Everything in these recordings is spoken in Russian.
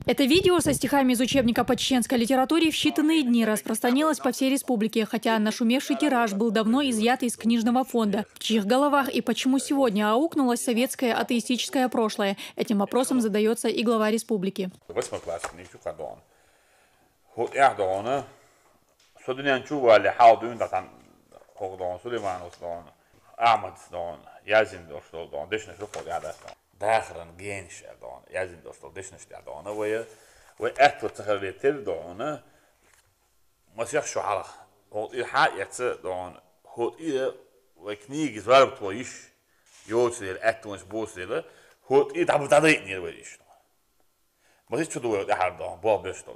Это видео со стихами из учебника по чеченской литературе в считанные дни распространилось по всей республике, хотя нашумевший тираж был давно изъят из книжного фонда. В чьих головах и почему сегодня аукнулось советское атеистическое прошлое? Этим вопросом задается и глава республики. داخرن جينش دون يازم دوستو دشنش دون وأكتر تخليتير دون مسيح شو على هو الحق يعتز دون هو وكنيج زوار بتويش يوصل الأكتر مش بوصل هو تعب تعضيني الويش مسيح شو دو يحر دون بوا بيشتغل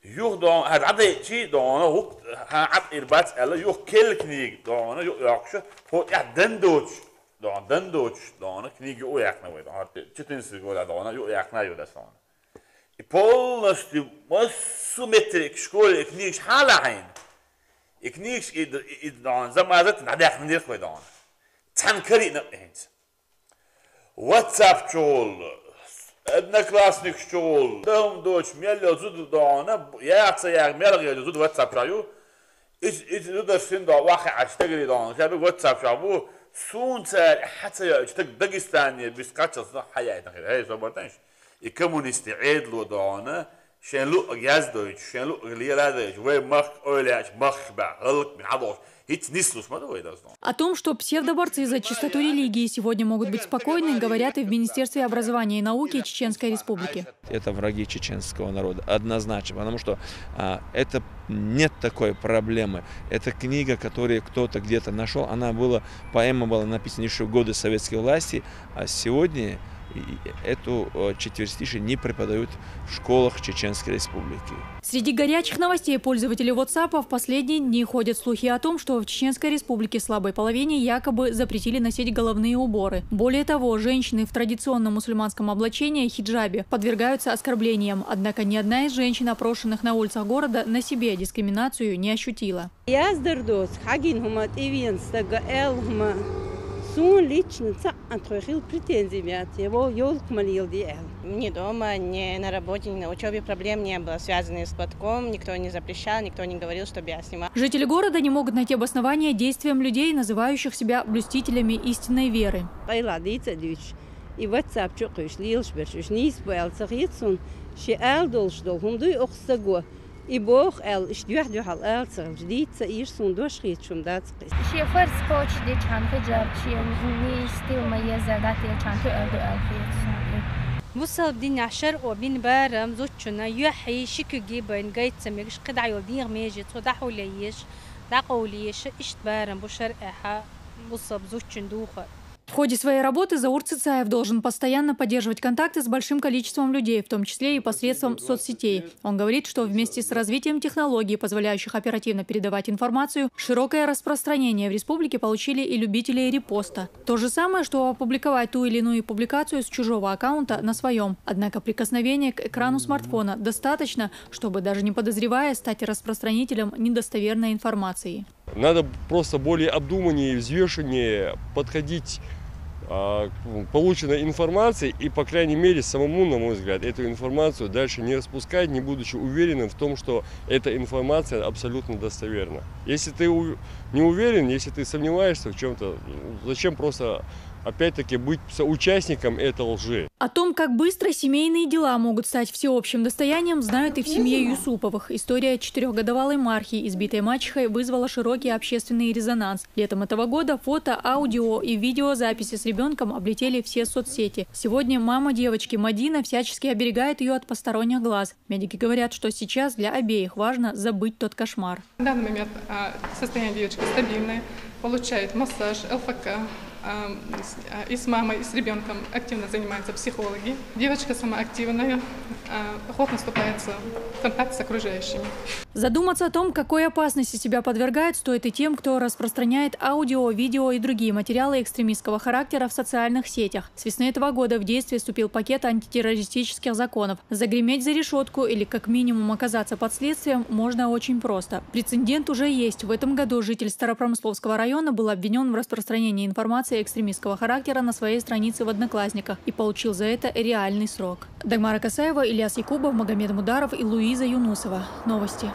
يوه دون هاد عضي شيء دون هو عض إربات ألا يوه كل كنيج دون يوه يعكشه هو يعدن دوتش دان دوچ دان کلیگی او یک نوید آن چه تنسی گولا دانا یو یک نیود استان. ایپولنستی مسومتریک شکول اکنیش حالا هین. اکنیش دان زمازت نداخ ندیخ ویدان. تنکری نهینت. واتساپ شول. ادنا کلاسنیک شول. دام دوچ میل زود دانا یاعطی یک میل غیر زود واتساپ شایو. ایش زود دستین دا واقع اشتغلی دان. شبیه واتساپ شابو. سونتر حتى يجتك داغستانية بيسقطش حياتنا هاي زبطنش الكومونيست عيد لو دانا شان لو جاز دويتش شان لو غليلا دويتش وي مخ اولاش مخ بعلق من عضوش О том, что псевдоборцы за чистоту религии сегодня могут быть спокойны, говорят и в Министерстве образования и науки Чеченской Республики. Это враги чеченского народа, однозначно, потому что это нет такой проблемы. Это книга, которую кто-то где-то нашел, поэма была написана еще в годы советской власти, а сегодня эту четверостишие не преподают в школах Чеченской Республики. Среди горячих новостей пользователей WhatsApp в последние дни ходят слухи о том, что в Чеченской Республике слабой половине якобы запретили носить головные уборы. Более того, женщины в традиционном мусульманском облачении хиджабе подвергаются оскорблениям. Однако ни одна из женщин, опрошенных на улицах города, на себе дискриминацию не ощутила. Сун лично отправил претензии, его елк молил диэл. Ни дома, ни на работе, ни на учебе проблем не было, связанных с платком. Никто не запрещал, никто не говорил, чтобы я снимала. Жители города не могут найти обоснования действиям людей, называющих себя блюстителями истинной веры. И WhatsApp чукаешь, лилшберш, низ боялся, и Бог эл ишдюх дюхал эл царждит цаиш сундош хит шумдат скис. شفر سپوچ دی چند حجاب چیم نیستی و میزدت چند تو ال دو الفیت. وصل بدين عشر وبين بارم زوجنا يحيي شكوجي بين جيت سميش قدع يودير ميجي تودحوا ليش دعوا ليش إشت بارم بشرقها وصل زوجنا دوخة. В ходе своей работы Заур Цицаев должен постоянно поддерживать контакты с большим количеством людей, в том числе и посредством соцсетей. Он говорит, что вместе с развитием технологий, позволяющих оперативно передавать информацию, широкое распространение в республике получили и любители репоста. То же самое, что опубликовать ту или иную публикацию с чужого аккаунта на своем. Однако прикосновение к экрану смартфона достаточно, чтобы даже не подозревая стать распространителем недостоверной информации. Надо просто более обдуманнее и взвешеннее подходить к полученной информации и, по крайней мере, самому, на мой взгляд, эту информацию дальше не распускать, не будучи уверенным в том, что эта информация абсолютно достоверна. Если ты не уверен, если ты сомневаешься в чем-то, зачем просто опять-таки быть соучастником этой лжи? О том, как быстро семейные дела могут стать всеобщим достоянием, знают и в семье Юсуповых. История 4-годовалой Мархи, избитой мачехой, вызвала широкий общественный резонанс. Летом этого года фото, аудио и видеозаписи с ребенком облетели все соцсети. Сегодня мама девочки Мадина всячески оберегает ее от посторонних глаз. Медики говорят, что сейчас для обеих важно забыть тот кошмар. В данный момент состояние девочки стабильное, получает массаж, ЛФК. И с мамой, и с ребенком активно занимаются психологи. Девочка сама активная, охотно вступает в контакт с окружающими. Задуматься о том, какой опасности себя подвергает, стоит и тем, кто распространяет аудио, видео и другие материалы экстремистского характера в социальных сетях. С весны этого года в действие вступил пакет антитеррористических законов. Загреметь за решетку или как минимум оказаться под следствием можно очень просто. Прецедент уже есть. В этом году житель Старопромысловского района был обвинен в распространении информации экстремистского характера на своей странице в Одноклассниках и получил за это реальный срок. Дагмара Касаева, Ильяс Якубов, Магомед Мударов и Луиза Юнусова. Новости.